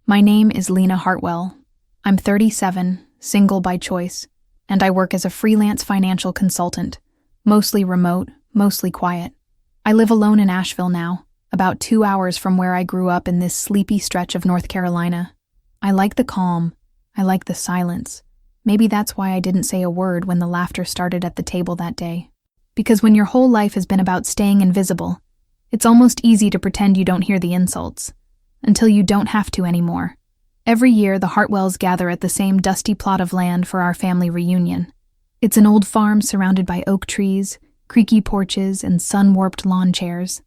My name is Lena Hartwell. I'm 37, single by choice, and I work as a freelance financial consultant, mostly remote, mostly quiet. I live alone in Asheville now, about 2 hours from where I grew up in this sleepy stretch of North Carolina. I like the calm. I like the silence. Maybe that's why I didn't say a word when the laughter started at the table that day. Because when your whole life has been about staying invisible, it's almost easy to pretend you don't hear the insults, until you don't have to anymore. Every year, the Hartwells gather at the same dusty plot of land for our family reunion. It's an old farm surrounded by oak trees, creaky porches, and sun-warped lawn chairs.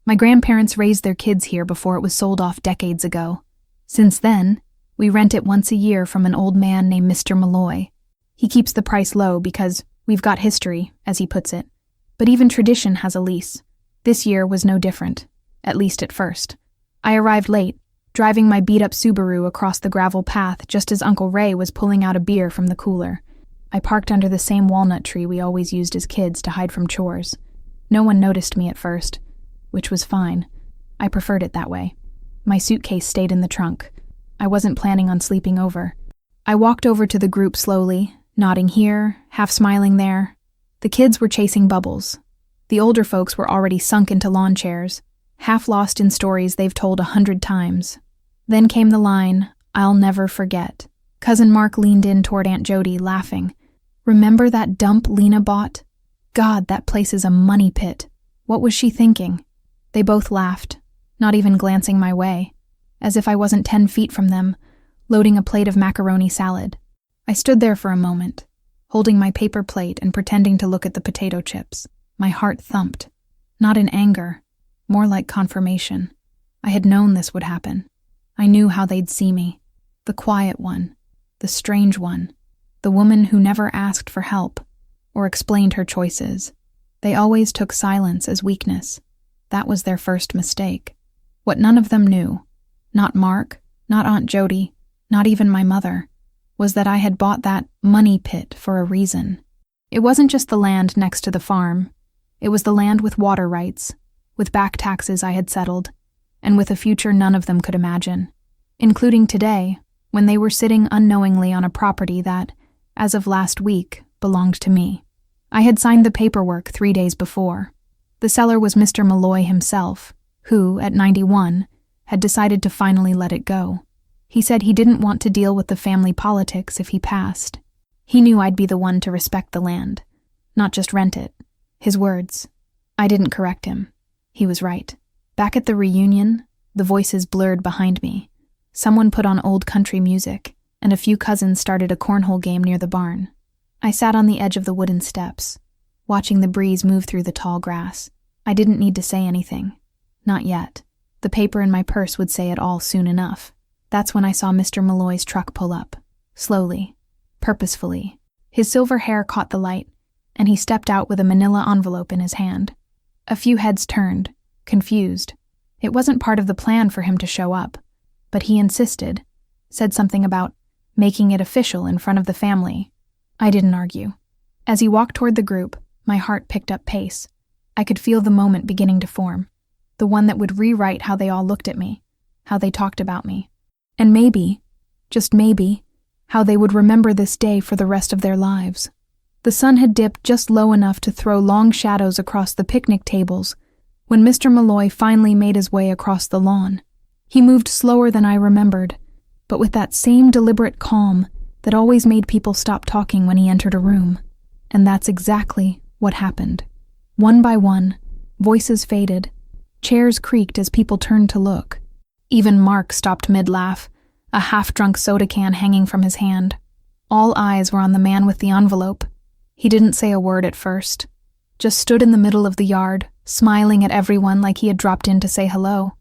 My grandparents raised their kids here before it was sold off decades ago. Since then, we rent it once a year from an old man named Mr. Malloy. He keeps the price low because we've got history, as he puts it. But even tradition has a lease. This year was no different, at least at first. I arrived late, driving my beat-up Subaru across the gravel path just as Uncle Ray was pulling out a beer from the cooler. I parked under the same walnut tree we always used as kids to hide from chores. No one noticed me at first, which was fine. I preferred it that way. My suitcase stayed in the trunk. I wasn't planning on sleeping over. I walked over to the group slowly, nodding here, half smiling there. The kids were chasing bubbles. The older folks were already sunk into lawn chairs, half lost in stories they've told 100 times. Then came the line, "I'll never forget." Cousin Mark leaned in toward Aunt Jody, laughing. "Remember that dump Lena bought? God, that place is a money pit. What was she thinking?" They both laughed, not even glancing my way, as if I wasn't 10 feet from them, loading a plate of macaroni salad. I stood there for a moment, holding my paper plate and pretending to look at the potato chips. My heart thumped, not in anger, more like confirmation. I had known this would happen. I knew how they'd see me. The quiet one, the strange one, the woman who never asked for help or explained her choices. They always took silence as weakness. That was their first mistake. What none of them knew, not Mark, not Aunt Jody, not even my mother, was that I had bought that money pit for a reason. It wasn't just the land next to the farm. It was the land with water rights, with back taxes I had settled, and with a future none of them could imagine, including today, when they were sitting unknowingly on a property that, as of last week, belonged to me. I had signed the paperwork 3 days before. The seller was Mr. Malloy himself, who, at 91, had decided to finally let it go. He said he didn't want to deal with the family politics if he passed. He knew I'd be the one to respect the land, not just rent it. His words. I didn't correct him. He was right. Back at the reunion, the voices blurred behind me. Someone put on old country music, and a few cousins started a cornhole game near the barn. I sat on the edge of the wooden steps, watching the breeze move through the tall grass. I didn't need to say anything. Not yet. The paper in my purse would say it all soon enough. That's when I saw Mr. Malloy's truck pull up, slowly, purposefully. His silver hair caught the light, and he stepped out with a manila envelope in his hand. A few heads turned, confused. It wasn't part of the plan for him to show up, but he insisted, said something about making it official in front of the family. I didn't argue. As he walked toward the group, my heart picked up pace. I could feel the moment beginning to form, the one that would rewrite how they all looked at me, how they talked about me, and maybe, just maybe, how they would remember this day for the rest of their lives. The sun had dipped just low enough to throw long shadows across the picnic tables when Mr. Malloy finally made his way across the lawn. He moved slower than I remembered, but with that same deliberate calm that always made people stop talking when he entered a room. And that's exactly what happened. One by one, voices faded, chairs creaked as people turned to look. Even Mark stopped mid-laugh, a half-drunk soda can hanging from his hand. All eyes were on the man with the envelope. He didn't say a word at first, just stood in the middle of the yard, smiling at everyone like he had dropped in to say hello.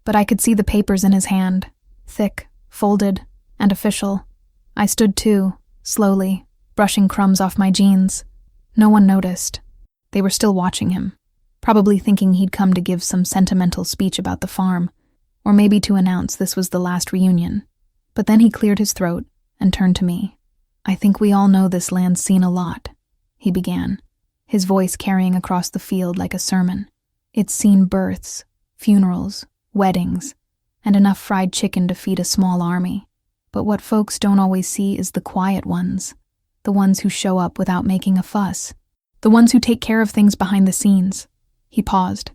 But I could see the papers in his hand, thick, folded, and official. I stood too, slowly, brushing crumbs off my jeans. No one noticed. They were still watching him, probably thinking he'd come to give some sentimental speech about the farm, or maybe to announce this was the last reunion. But then he cleared his throat and turned to me. "I think we all know this land's seen a lot," he began, his voice carrying across the field like a sermon. "It's seen births, funerals, weddings, and enough fried chicken to feed a small army. But what folks don't always see is the quiet ones, the ones who show up without making a fuss, the ones who take care of things behind the scenes. He paused,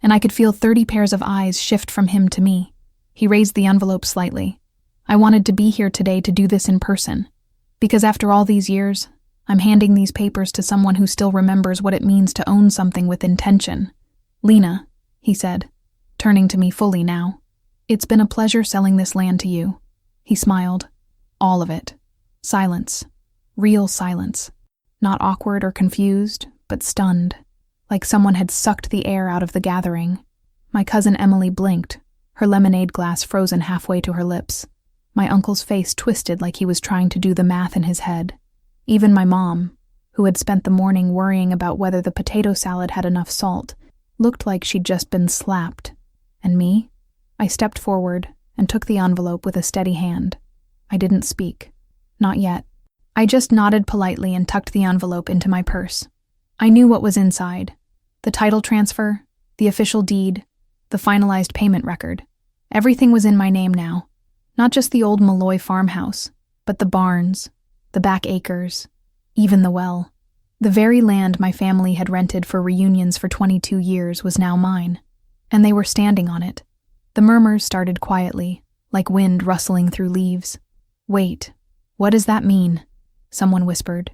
and I could feel 30 pairs of eyes shift from him to me. He raised the envelope slightly. I wanted to be here today to do this in person, because after all these years, I'm handing these papers to someone who still remembers what it means to own something with intention. Lena, he said, turning to me fully now. It's been a pleasure selling this land to you. He smiled. All of it. Silence. Real silence. Not awkward or confused, but stunned, like someone had sucked the air out of the gathering. My cousin Emily blinked, her lemonade glass frozen halfway to her lips. My uncle's face twisted like he was trying to do the math in his head. Even my mom, who had spent the morning worrying about whether the potato salad had enough salt, looked like she'd just been slapped. And me? I stepped forward and took the envelope with a steady hand. I didn't speak. Not yet. I just nodded politely and tucked the envelope into my purse. I knew what was inside. The title transfer, the official deed, the finalized payment record. Everything was in my name now. Not just the old Malloy farmhouse, but the barns, the back acres, even the well. The very land my family had rented for reunions for 22 years was now mine, and they were standing on it. The murmurs started quietly, like wind rustling through leaves. Wait, what does that mean? Someone whispered.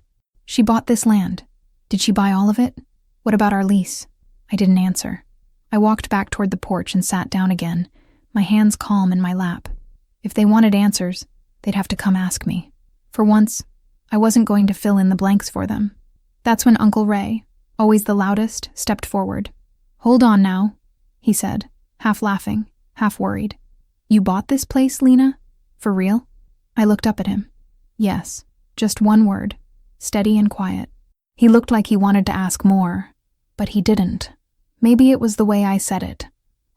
She bought this land. Did she buy all of it? What about our lease? I didn't answer. I walked back toward the porch and sat down again, my hands calm in my lap. If they wanted answers, they'd have to come ask me. For once, I wasn't going to fill in the blanks for them. That's when Uncle Ray, always the loudest, stepped forward. Hold on now, he said, half laughing, half worried. You bought this place, Lena? For real? I looked up at him. Yes, just one word, steady and quiet. He looked like he wanted to ask more, but he didn't. Maybe it was the way I said it,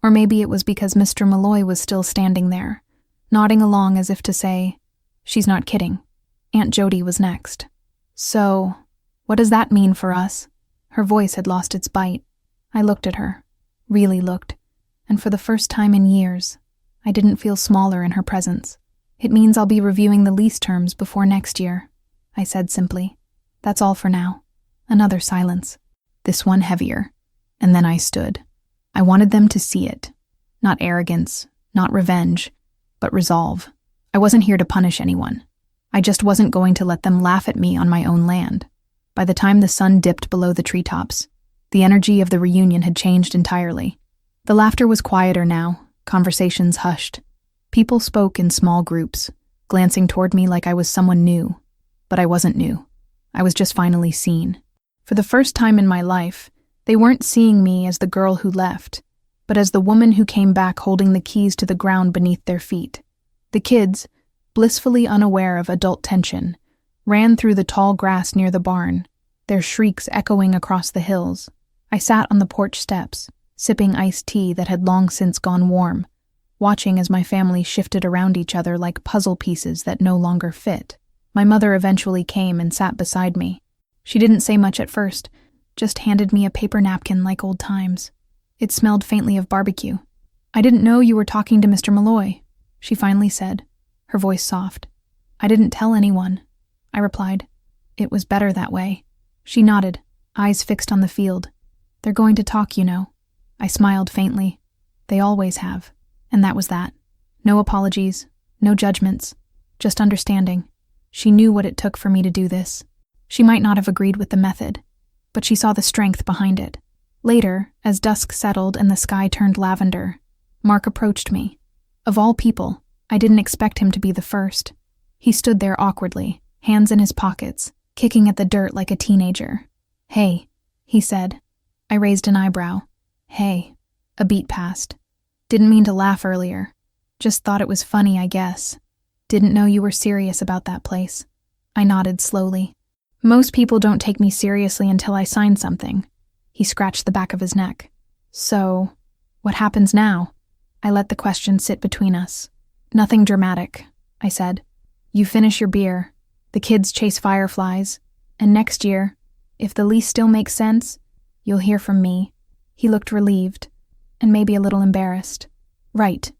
or maybe it was because Mr. Malloy was still standing there, nodding along as if to say, she's not kidding. Aunt Jody was next. So, what does that mean for us? Her voice had lost its bite. I looked at her, really looked, and for the first time in years, I didn't feel smaller in her presence. It means I'll be reviewing the lease terms before next year, I said simply. That's all for now. Another silence. This one heavier. And then I stood. I wanted them to see it. Not arrogance, not revenge, but resolve. I wasn't here to punish anyone. I just wasn't going to let them laugh at me on my own land. By the time the sun dipped below the treetops, the energy of the reunion had changed entirely. The laughter was quieter now, conversations hushed. People spoke in small groups, glancing toward me like I was someone new. But I wasn't new. I was just finally seen. For the first time in my life, they weren't seeing me as the girl who left, but as the woman who came back holding the keys to the ground beneath their feet. The kids, blissfully unaware of adult tension, ran through the tall grass near the barn, their shrieks echoing across the hills. I sat on the porch steps, sipping iced tea that had long since gone warm, watching as my family shifted around each other like puzzle pieces that no longer fit. My mother eventually came and sat beside me. She didn't say much at first, just handed me a paper napkin like old times. It smelled faintly of barbecue. I didn't know you were talking to Mr. Malloy, she finally said, her voice soft. I didn't tell anyone, I replied. It was better that way. She nodded, eyes fixed on the field. They're going to talk, you know. I smiled faintly. They always have. And that was that. No apologies, no judgments, just understanding. She knew what it took for me to do this. She might not have agreed with the method, but she saw the strength behind it. Later, as dusk settled and the sky turned lavender, Mark approached me. Of all people, I didn't expect him to be the first. He stood there awkwardly, hands in his pockets, kicking at the dirt like a teenager. Hey, he said. I raised an eyebrow. Hey. A beat passed. Didn't mean to laugh earlier. Just thought it was funny, I guess. Didn't know you were serious about that place. I nodded slowly. Most people don't take me seriously until I sign something. He scratched the back of his neck. So, what happens now? I let the question sit between us. Nothing dramatic, I said. You finish your beer, the kids chase fireflies, and next year, if the lease still makes sense, you'll hear from me. He looked relieved, and maybe a little embarrassed. Right,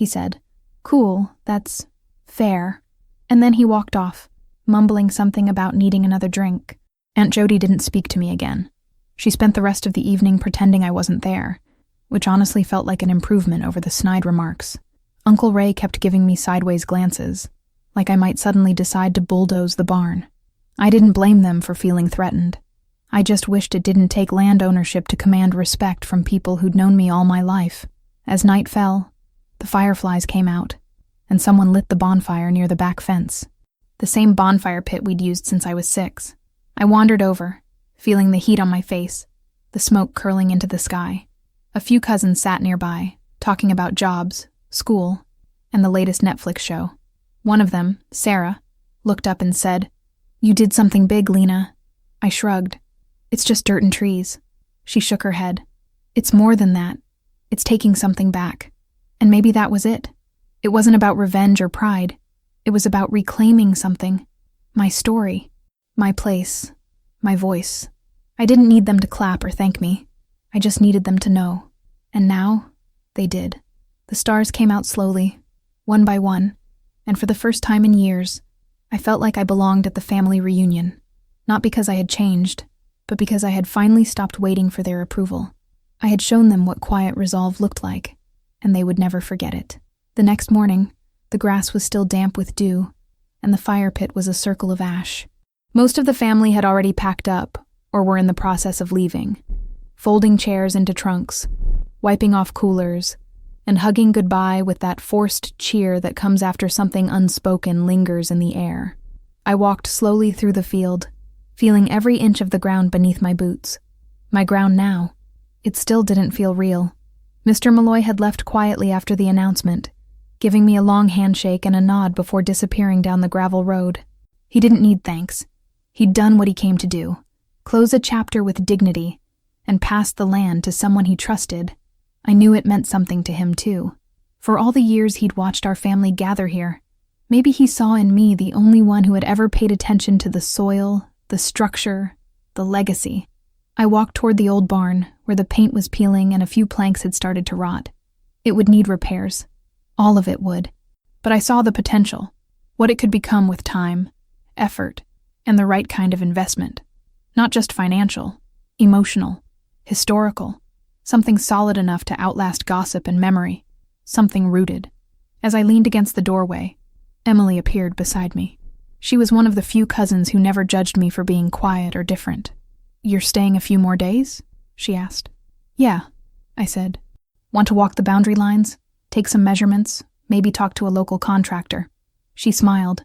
he said. Cool, that's fair. And then he walked off, mumbling something about needing another drink. Aunt Jody didn't speak to me again. She spent the rest of the evening pretending I wasn't there, which honestly felt like an improvement over the snide remarks. Uncle Ray kept giving me sideways glances, like I might suddenly decide to bulldoze the barn. I didn't blame them for feeling threatened. I just wished it didn't take land ownership to command respect from people who'd known me all my life. As night fell, the fireflies came out, and someone lit the bonfire near the back fence. The same bonfire pit we'd used since I was 6. I wandered over, feeling the heat on my face, the smoke curling into the sky. A few cousins sat nearby, talking about jobs, school, and the latest Netflix show. One of them, Sarah, looked up and said, "You did something big, Lena." I shrugged. "It's just dirt and trees." She shook her head. "It's more than that. It's taking something back." And maybe that was it. It wasn't about revenge or pride. It was about reclaiming something. My story. My place. My voice. I didn't need them to clap or thank me. I just needed them to know. And now, they did. The stars came out slowly, one by one, and for the first time in years, I felt like I belonged at the family reunion. Not because I had changed, but because I had finally stopped waiting for their approval. I had shown them what quiet resolve looked like, and they would never forget it. The next morning, the grass was still damp with dew, and the fire pit was a circle of ash. Most of the family had already packed up, or were in the process of leaving, folding chairs into trunks, wiping off coolers, and hugging goodbye with that forced cheer that comes after something unspoken lingers in the air. I walked slowly through the field, feeling every inch of the ground beneath my boots. My ground now. It still didn't feel real. Mr. Malloy had left quietly after the announcement, giving me a long handshake and a nod before disappearing down the gravel road. He didn't need thanks. He'd done what he came to do, close a chapter with dignity, and pass the land to someone he trusted. I knew it meant something to him, too. For all the years he'd watched our family gather here, maybe he saw in me the only one who had ever paid attention to the soil, the structure, the legacy. I walked toward the old barn, where the paint was peeling and a few planks had started to rot. It would need repairs. All of it would. But I saw the potential, what it could become with time, effort, and the right kind of investment. Not just financial, emotional, historical, something solid enough to outlast gossip and memory, something rooted. As I leaned against the doorway, Emily appeared beside me. She was one of the few cousins who never judged me for being quiet or different. "You're staying a few more days?" she asked. "Yeah," I said. "Want to walk the boundary lines, take some measurements, maybe talk to a local contractor?" She smiled.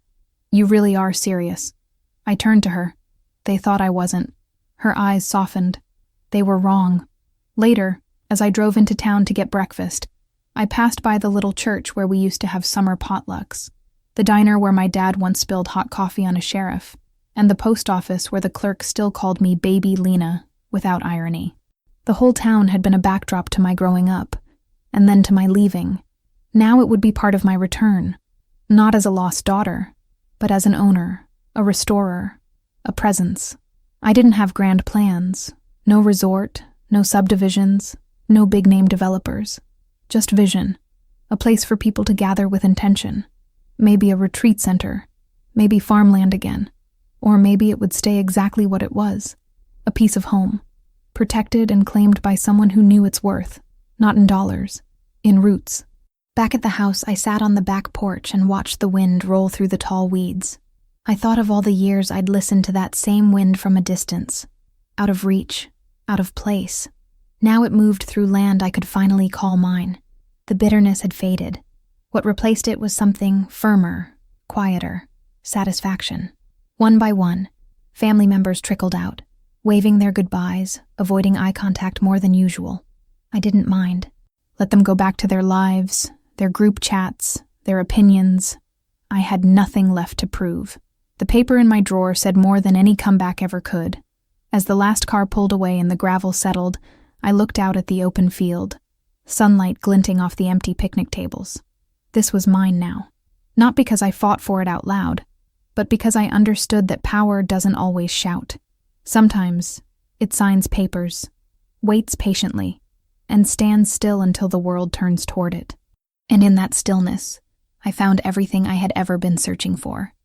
"You really are serious." I turned to her. They thought I wasn't. Her eyes softened. They were wrong. Later, as I drove into town to get breakfast, I passed by the little church where we used to have summer potlucks, the diner where my dad once spilled hot coffee on a sheriff, and the post office where the clerk still called me Baby Lena, without irony. The whole town had been a backdrop to my growing up, and then to my leaving. Now it would be part of my return, not as a lost daughter, but as an owner, a restorer, a presence. I didn't have grand plans, no resort, no subdivisions, no big-name developers. Just vision, a place for people to gather with intention. Maybe a retreat center, maybe farmland again, or maybe it would stay exactly what it was, a piece of home, protected and claimed by someone who knew its worth, not in dollars, in roots. Back at the house, I sat on the back porch and watched the wind roll through the tall weeds. I thought of all the years I'd listened to that same wind from a distance, out of reach, out of place. Now it moved through land I could finally call mine. The bitterness had faded. What replaced it was something firmer, quieter, satisfaction. One by one, family members trickled out, waving their goodbyes, avoiding eye contact more than usual. I didn't mind. Let them go back to their lives, their group chats, their opinions. I had nothing left to prove. The paper in my drawer said more than any comeback ever could. As the last car pulled away and the gravel settled, I looked out at the open field, sunlight glinting off the empty picnic tables. This was mine now. Not because I fought for it out loud, but because I understood that power doesn't always shout. Sometimes it signs papers, waits patiently, and stands still until the world turns toward it. And in that stillness, I found everything I had ever been searching for.